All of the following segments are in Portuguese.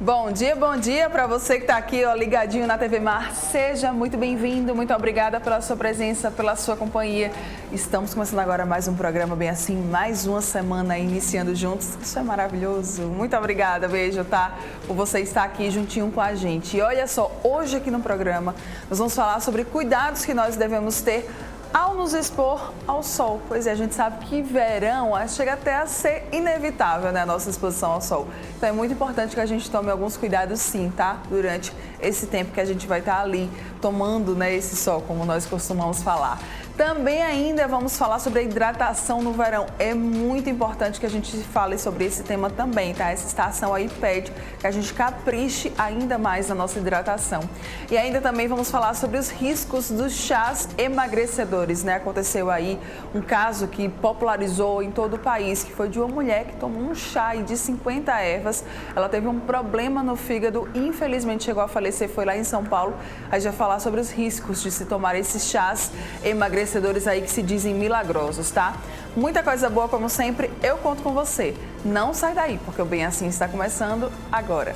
Bom dia para você que está aqui ligadinho na TV Mar. Seja muito bem-vindo, muito obrigada pela sua presença, pela sua companhia. Estamos começando agora mais um programa bem assim, mais uma semana iniciando juntos. Isso é maravilhoso. Muito obrigada, beijo, tá? Por você estar aqui juntinho com a gente. E olha só, hoje aqui no programa nós vamos falar sobre cuidados que nós devemos ter ao nos expor ao sol. Pois é, a gente sabe que verão chega até a ser inevitável, né, a nossa exposição ao sol. Então é muito importante que a gente tome alguns cuidados sim, tá? Durante esse tempo que a gente vai estar ali tomando, né, esse sol, como nós costumamos falar. Também ainda vamos falar sobre a hidratação no verão. É muito importante que a gente fale sobre esse tema também, tá? Essa estação aí pede que a gente capriche ainda mais na nossa hidratação. E ainda também vamos falar sobre os riscos dos chás emagrecedores, né? Aconteceu aí um caso que popularizou em todo o país, que foi de uma mulher que tomou um chá de 50 ervas. Ela teve um problema no fígado e infelizmente chegou a falecer, foi lá em São Paulo. A gente vai falar sobre os riscos de se tomar esses chás emagrecedores aí que se dizem milagrosos, tá? Muita coisa boa, como sempre, eu conto com você. Não sai daí, porque o Bem Assim está começando agora.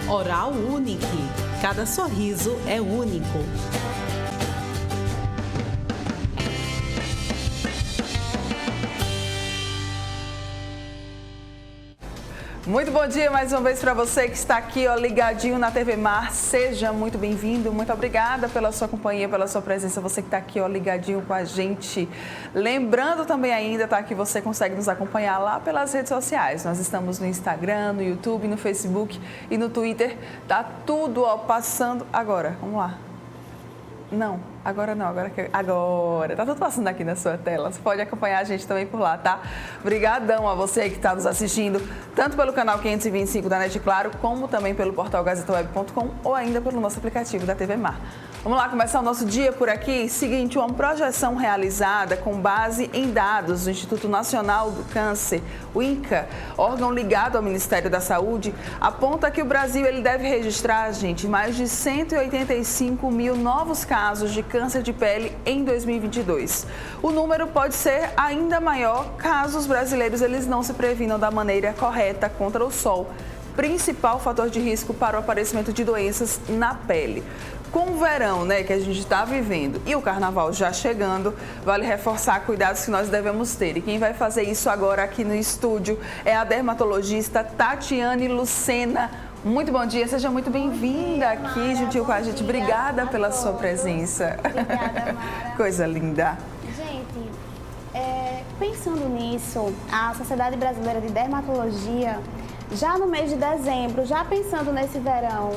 Oral Unique. Cada sorriso é único. Muito bom dia mais uma vez para você que está aqui ligadinho na TV Mar. Seja muito bem-vindo, muito obrigada pela sua companhia, pela sua presença, você que está aqui ligadinho com a gente. Lembrando também ainda, tá, que você consegue nos acompanhar lá pelas redes sociais. Nós estamos no Instagram, no YouTube, no Facebook e no Twitter. Tá tudo passando agora. Vamos lá. Não, agora não, agora. Tá tudo passando aqui na sua tela. Você pode acompanhar a gente também por lá, tá? Obrigadão a você que está nos assistindo, tanto pelo canal 525 da NET Claro, como também pelo portal gazetaweb.com ou ainda pelo nosso aplicativo da TV Mar. Vamos lá começar o nosso dia por aqui. Seguinte, uma projeção realizada com base em dados do Instituto Nacional do Câncer, o INCA, órgão ligado ao Ministério da Saúde, aponta que o Brasil ele deve registrar, gente, mais de 185 mil novos casos de câncer de pele em 2022. O número pode ser ainda maior caso os brasileiros eles não se previnam da maneira correta contra o sol, principal fator de risco para o aparecimento de doenças na pele. Com o verão, né, que a gente está vivendo e o carnaval já chegando, vale reforçar cuidados que nós devemos ter. E quem vai fazer isso agora aqui no estúdio é a dermatologista Tatiane Lucena. Muito bom dia, seja muito bem-vinda aqui juntinho com a gente. Obrigada pela sua presença. Obrigada, Mara. Coisa linda. Gente, pensando nisso, a Sociedade Brasileira de Dermatologia, já no mês de dezembro, já pensando nesse verão,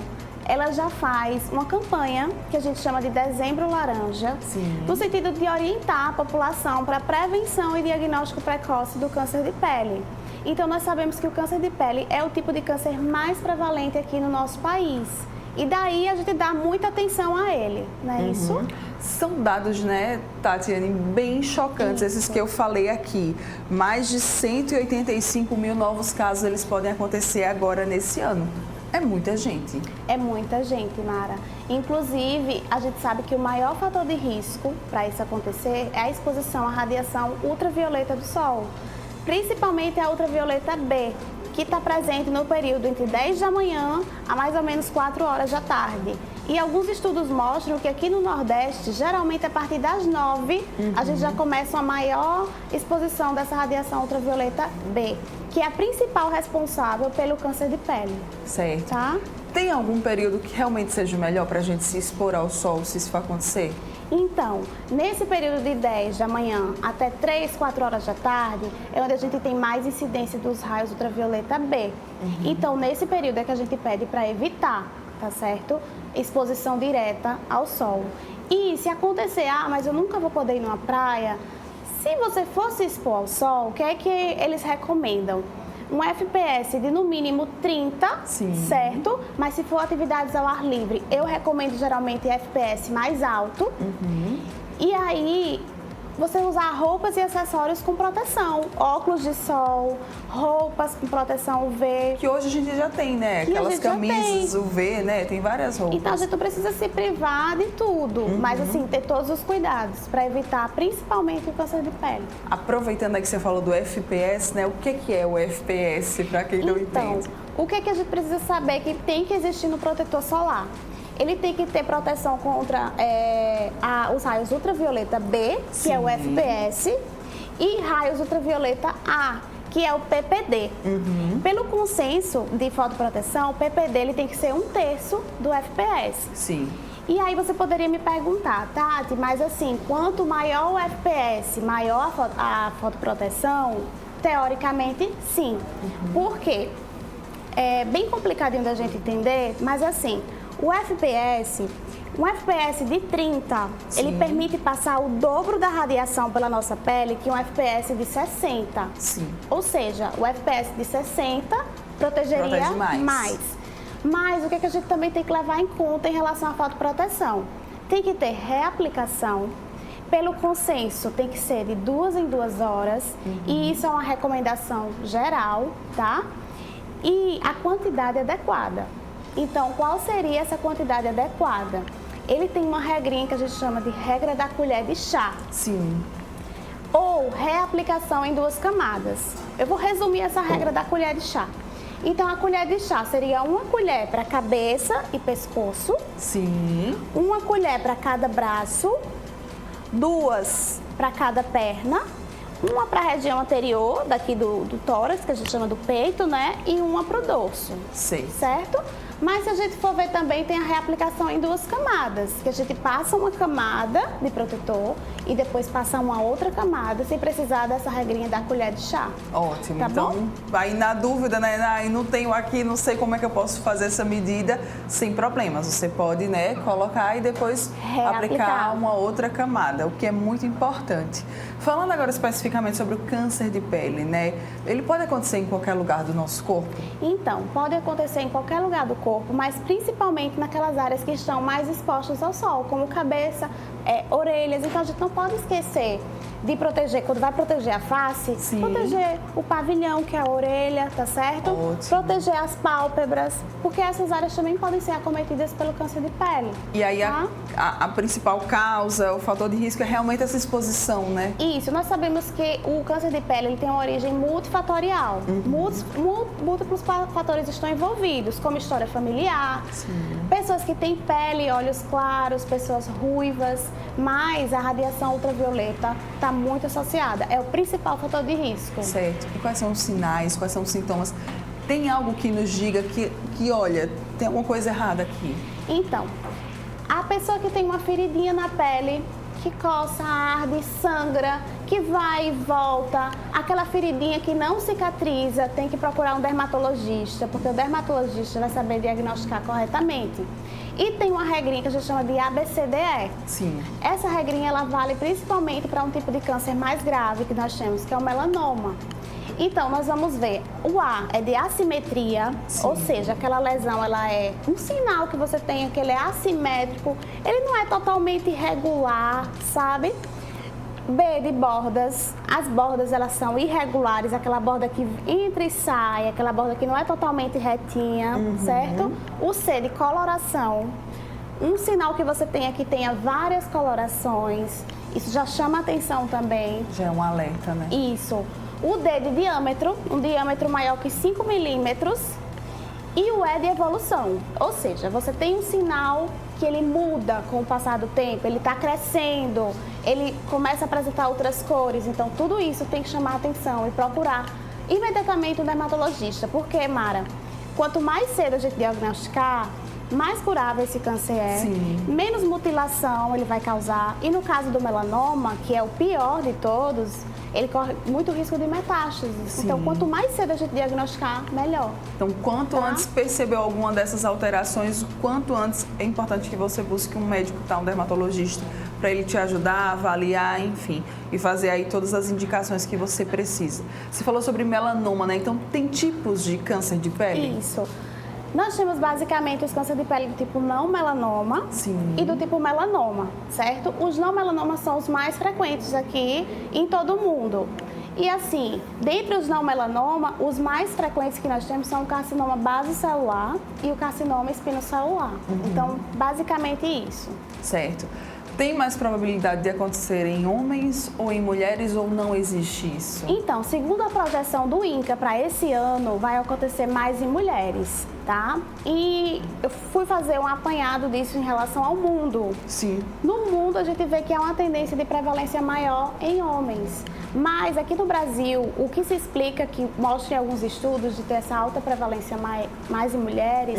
ela já faz uma campanha que a gente chama de Dezembro Laranja, Sim. no sentido de orientar a população para prevenção e diagnóstico precoce do câncer de pele. Então, nós sabemos que o câncer de pele é o tipo de câncer mais prevalente aqui no nosso país. E daí a gente dá muita atenção a ele, não é isso? São dados, né, Tatiane, bem chocantes, esses que eu falei aqui. Mais de 185 mil novos casos eles podem acontecer agora nesse ano. É muita gente. É muita gente, Mara. Inclusive, a gente sabe que o maior fator de risco para isso acontecer é a exposição à radiação ultravioleta do sol. Principalmente a ultravioleta B, que está presente no período entre 10 da manhã a mais ou menos 4 horas da tarde. E alguns estudos mostram que aqui no Nordeste, geralmente a partir das 9, a gente já começa uma maior exposição dessa radiação ultravioleta B, que é a principal responsável pelo câncer de pele. Certo. Tá? Tem algum período que realmente seja melhor para a gente se expor ao sol, se isso for acontecer? Então, nesse período de 10 da manhã até 3, 4 horas da tarde, é onde a gente tem mais incidência dos raios ultravioleta B. Então, nesse período é que a gente pede para evitar, tá certo? Exposição direta ao sol. E se acontecer, mas eu nunca vou poder ir numa praia, se você for se expor ao sol, o que é que eles recomendam? Um FPS de no mínimo 30, Sim. certo? Mas se for atividades ao ar livre, eu recomendo geralmente FPS mais alto. E aí, você usar roupas e acessórios com proteção, óculos de sol, roupas com proteção UV. Que hoje a gente já tem, né? Aquelas camisas UV, né? Tem várias roupas. Então a gente não precisa se privar de tudo, mas assim, ter todos os cuidados para evitar principalmente o câncer de pele. Aproveitando aí que você falou do FPS, né? O que é o FPS, para quem não entende? O que a gente precisa saber que tem que existir no protetor solar? Ele tem que ter proteção contra os raios ultravioleta B, que é o FPS, e raios ultravioleta A, que é o PPD. Pelo consenso de fotoproteção, o PPD ele tem que ser 1/3 do FPS. Sim. E aí você poderia me perguntar, Tati, mas assim, quanto maior o FPS, maior a fotoproteção, teoricamente, sim. Por quê? É bem complicadinho da gente entender, mas assim, um FPS de 30, ele permite passar o dobro da radiação pela nossa pele que um FPS de 60. Sim. Ou seja, o FPS de 60 protegeria mais. Mas o que a gente também tem que levar em conta em relação à fotoproteção? Tem que ter reaplicação. Pelo consenso, tem que ser de 2 em 2 horas. E isso é uma recomendação geral, tá? E a quantidade adequada. Então, qual seria essa quantidade adequada? Ele tem uma regrinha que a gente chama de regra da colher de chá. Sim. Ou reaplicação em 2 camadas. Eu vou resumir essa regra da colher de chá. Então, a colher de chá seria 1 colher para cabeça e pescoço. Sim. 1 colher para cada braço. 2 para cada perna. 1 para a região anterior, daqui do tórax, que a gente chama do peito, né? E 1 para o dorso. Sim. Certo? Mas se a gente for ver também, tem a reaplicação em 2 camadas, que a gente passa uma camada de protetor e depois passa uma outra camada, sem precisar dessa regrinha da colher de chá. Ótimo. Tá então, bom? aí na dúvida, né? Não tenho aqui, não sei como é que eu posso fazer essa medida, sem problemas. Você pode, né, colocar e depois aplicar uma outra camada, o que é muito importante. Falando agora especificamente sobre o câncer de pele, né? Ele pode acontecer em qualquer lugar do nosso corpo? Então, pode acontecer em qualquer lugar do corpo, mas principalmente naquelas áreas que estão mais expostas ao sol, como cabeça, orelhas. Então, a gente não pode esquecer de proteger, quando vai proteger a face, proteger o pavilhão, que é a orelha, tá certo? Ótimo. Proteger as pálpebras, porque essas áreas também podem ser acometidas pelo câncer de pele. E aí tá? a principal causa, o fator de risco é realmente essa exposição, né? Isso, nós sabemos que o câncer de pele ele tem uma origem multifatorial. Múltiplos fatores estão envolvidos, como história familiar, pessoas que têm pele e olhos claros, pessoas ruivas, mas a radiação ultravioleta está muito associada. É o principal fator de risco. Certo. E quais são os sinais, quais são os sintomas? Tem algo que nos diga que olha, tem alguma coisa errada aqui? Então, a pessoa que tem uma feridinha na pele, que coça, arde, sangra, que vai e volta, aquela feridinha que não cicatriza, tem que procurar um dermatologista, porque o dermatologista vai saber diagnosticar corretamente. E tem uma regrinha que a gente chama de ABCDE. Sim. Essa regrinha ela vale principalmente para um tipo de câncer mais grave que nós temos, que é o melanoma. Então, nós vamos ver, o A é de assimetria, ou seja, aquela lesão ela é um sinal que você tem, que ele é assimétrico, ele não é totalmente irregular, sabe? B de bordas, as bordas elas são irregulares, aquela borda que entra e sai, aquela borda que não é totalmente retinha, certo? O C de coloração, um sinal que você tem é que tenha várias colorações, isso já chama atenção também. Já é um alerta, né? Isso. O D de diâmetro, um diâmetro maior que 5 milímetros. E o E de evolução, ou seja, você tem um sinal que ele muda com o passar do tempo, ele está crescendo, ele começa a apresentar outras cores. Então, tudo isso tem que chamar a atenção e procurar imediatamente um dermatologista. Porque, Mara, quanto mais cedo a gente diagnosticar, mais curável esse câncer é, menos mutilação ele vai causar. E no caso do melanoma, que é o pior de todos, ele corre muito risco de metástases. Então, quanto mais cedo a gente diagnosticar, melhor. Então, quanto antes percebeu alguma dessas alterações, quanto antes é importante que você busque um médico, um dermatologista, para ele te ajudar, avaliar, enfim, e fazer aí todas as indicações que você precisa. Você falou sobre melanoma, né? Então, tem tipos de câncer de pele? Isso. Nós temos basicamente os cânceres de pele do tipo não melanoma Sim. e do tipo melanoma, certo? Os não melanomas são os mais frequentes aqui em todo o mundo. E assim, dentre os não melanoma, os mais frequentes que nós temos são o carcinoma basocelular e o carcinoma espinocelular. Então, basicamente isso. Certo. Tem mais probabilidade de acontecer em homens ou em mulheres ou não existe isso? Então, segundo a projeção do INCA para esse ano, vai acontecer mais em mulheres, tá? E eu fui fazer um apanhado disso em relação ao mundo. Sim. No mundo, a gente vê que há uma tendência de prevalência maior em homens. Mas aqui no Brasil, o que se explica, que mostra em alguns estudos de ter essa alta prevalência mais em mulheres,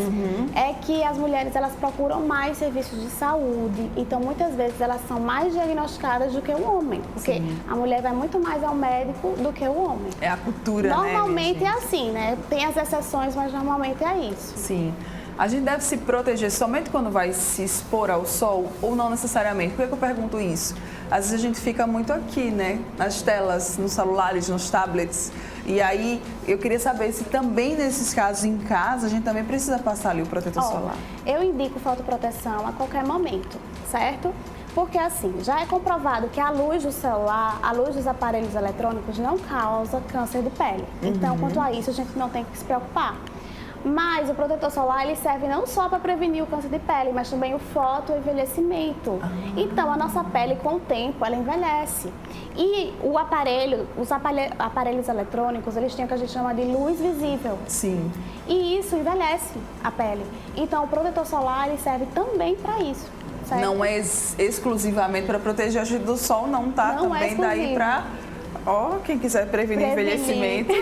é que as mulheres elas procuram mais serviços de saúde. Então, muitas vezes, elas são mais diagnosticadas do que o homem. Porque a mulher vai muito mais ao médico do que o homem. É a cultura, Normalmente né, é assim, né? Tem as exceções, mas normalmente é isso. Sim. A gente deve se proteger somente quando vai se expor ao sol ou não necessariamente? Por que eu pergunto isso? Às vezes a gente fica muito aqui, né? Nas telas, nos celulares, nos tablets. E aí eu queria saber se também nesses casos em casa a gente também precisa passar ali o protetor solar. Eu indico fotoproteção a qualquer momento, certo? Porque assim, já é comprovado que a luz do celular, a luz dos aparelhos eletrônicos não causa câncer de pele. Então, quanto a isso, a gente não tem que se preocupar. Mas o protetor solar ele serve não só para prevenir o câncer de pele, mas também o fotoenvelhecimento. Então a nossa pele com o tempo ela envelhece. E os aparelhos eletrônicos, eles têm o que a gente chama de luz visível. Sim. E isso envelhece a pele. Então o protetor solar ele serve também para isso. Certo? Não é exclusivamente para proteger a gente do sol, não, tá? Não também é daí para quem quiser prevenir envelhecimento.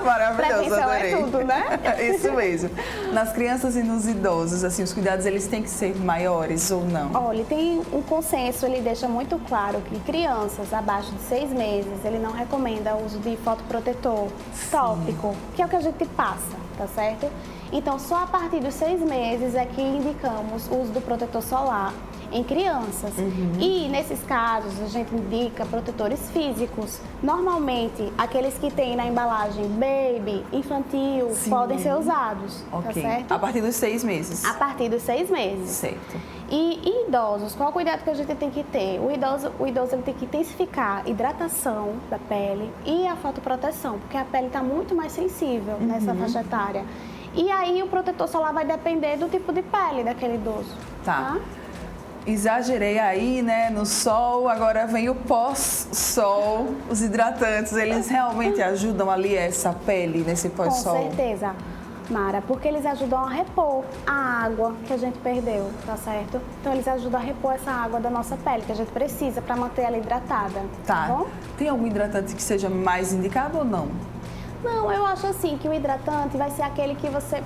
Maravilhoso, Prevenção adorei. é tudo, né? Isso mesmo. Nas crianças e nos idosos, assim, os cuidados eles têm que ser maiores ou não? Olha, tem um consenso, ele deixa muito claro que crianças abaixo de 6 meses, ele não recomenda o uso de fotoprotetor tópico, que é o que a gente passa, tá certo? Então, só a partir dos 6 meses é que indicamos o uso do protetor solar em crianças. E, nesses casos, a gente indica protetores físicos. Normalmente, aqueles que tem na embalagem baby, infantil, podem ser usados, tá certo? A partir dos 6 meses. A partir dos 6 meses. Certo. E idosos, qual o cuidado que a gente tem que ter? O idoso ele tem que intensificar a hidratação da pele e a fotoproteção, porque a pele está muito mais sensível nessa faixa etária. E aí o protetor solar vai depender do tipo de pele daquele idoso. Tá. Exagerei aí, né, no sol, agora vem o pós-sol, os hidratantes, eles realmente ajudam ali essa pele nesse pós-sol? Com certeza, Mara, porque eles ajudam a repor a água que a gente perdeu, tá certo? Então eles ajudam a repor essa água da nossa pele que a gente precisa para manter ela hidratada, tá bom? Tem algum hidratante que seja mais indicado ou não? Não, eu acho assim que o hidratante vai ser aquele que você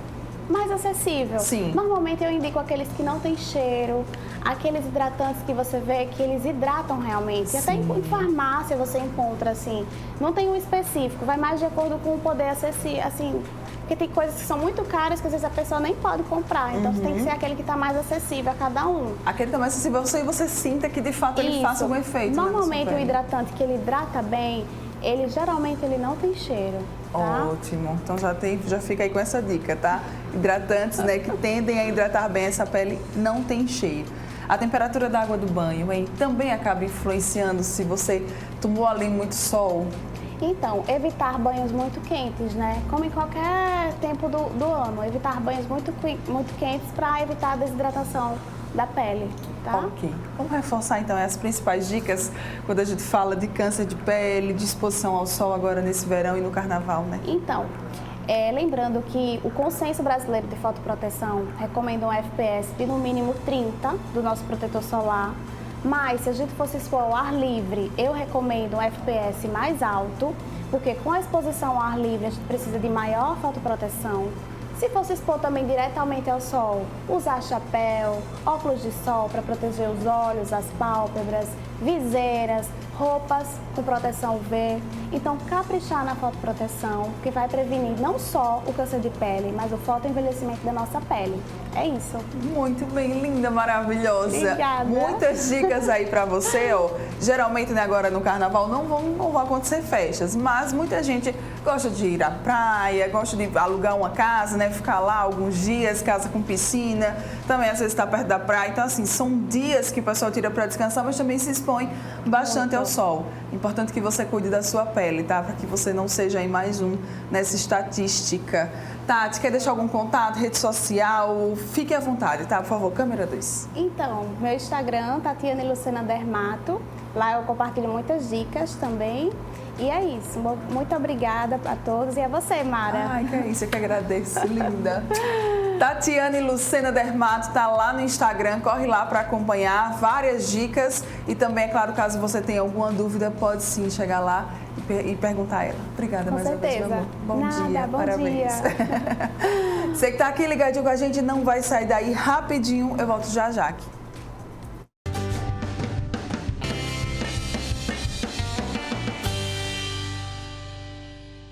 mais acessível. Sim. Normalmente eu indico aqueles que não tem cheiro, aqueles hidratantes que você vê que eles hidratam realmente. Até em farmácia você encontra assim, não tem um específico, vai mais de acordo com o poder acessível, assim, porque tem coisas que são muito caras que às vezes a pessoa nem pode comprar, então tem que ser aquele que está mais acessível a cada um. Aquele que é mais acessível e você sinta que de fato ele faça algum efeito. Normalmente o hidratante que ele hidrata bem, geralmente ele não tem cheiro. Tá? Ótimo, então já fica aí com essa dica, tá? Hidratantes, né, que tendem a hidratar bem essa pele, não tem cheiro. A temperatura da água do banho, hein, também acaba influenciando se você tomou ali muito sol? Então, evitar banhos muito quentes, né? Como em qualquer tempo do ano, evitar banhos muito quentes para evitar a desidratação da pele, tá? Ok. Vamos reforçar então as principais dicas quando a gente fala de câncer de pele, de exposição ao sol agora nesse verão e no carnaval, né? Então, lembrando que o Consenso Brasileiro de Fotoproteção recomenda um FPS de no mínimo 30 do nosso protetor solar, mas se a gente fosse expor ao ar livre, eu recomendo um FPS mais alto, porque com a exposição ao ar livre a gente precisa de maior fotoproteção. Se fosse expor também diretamente ao sol, usar chapéu, óculos de sol para proteger os olhos, as pálpebras, viseiras, roupas com proteção UV. Então, caprichar na fotoproteção, que vai prevenir não só o câncer de pele, mas o fotoenvelhecimento da nossa pele. É isso. Muito bem, linda, maravilhosa. Obrigada. Muitas dicas aí pra você, ó. Geralmente, né, agora no carnaval não vão acontecer festas, mas muita gente gosta de ir à praia, gosta de alugar uma casa, né, ficar lá alguns dias, casa com piscina, também às vezes está perto da praia. Então, assim, são dias que o pessoal tira para descansar, mas também se expõe bastante ao sol. Importante que você cuide da sua pele, tá? Para que você não seja aí mais um nessa estatística. Tati, quer deixar algum contato, rede social? Fique à vontade, tá? Por favor, câmera 2. Então, meu Instagram, Tatiana e Lucena Dermato. Lá eu compartilho muitas dicas também. E é isso. Muito obrigada a todos e a você, Mara. Ai, que é isso, eu que agradeço, linda. Tatiana e Lucena Dermato tá lá no Instagram, corre lá para acompanhar várias dicas e também, é claro, caso você tenha alguma dúvida, pode sim chegar lá e perguntar a ela. Obrigada mais uma vez, meu amor. Bom dia, bom parabéns. Dia. Você que tá aqui ligadinho com a gente, não vai sair daí rapidinho, eu volto já já aqui.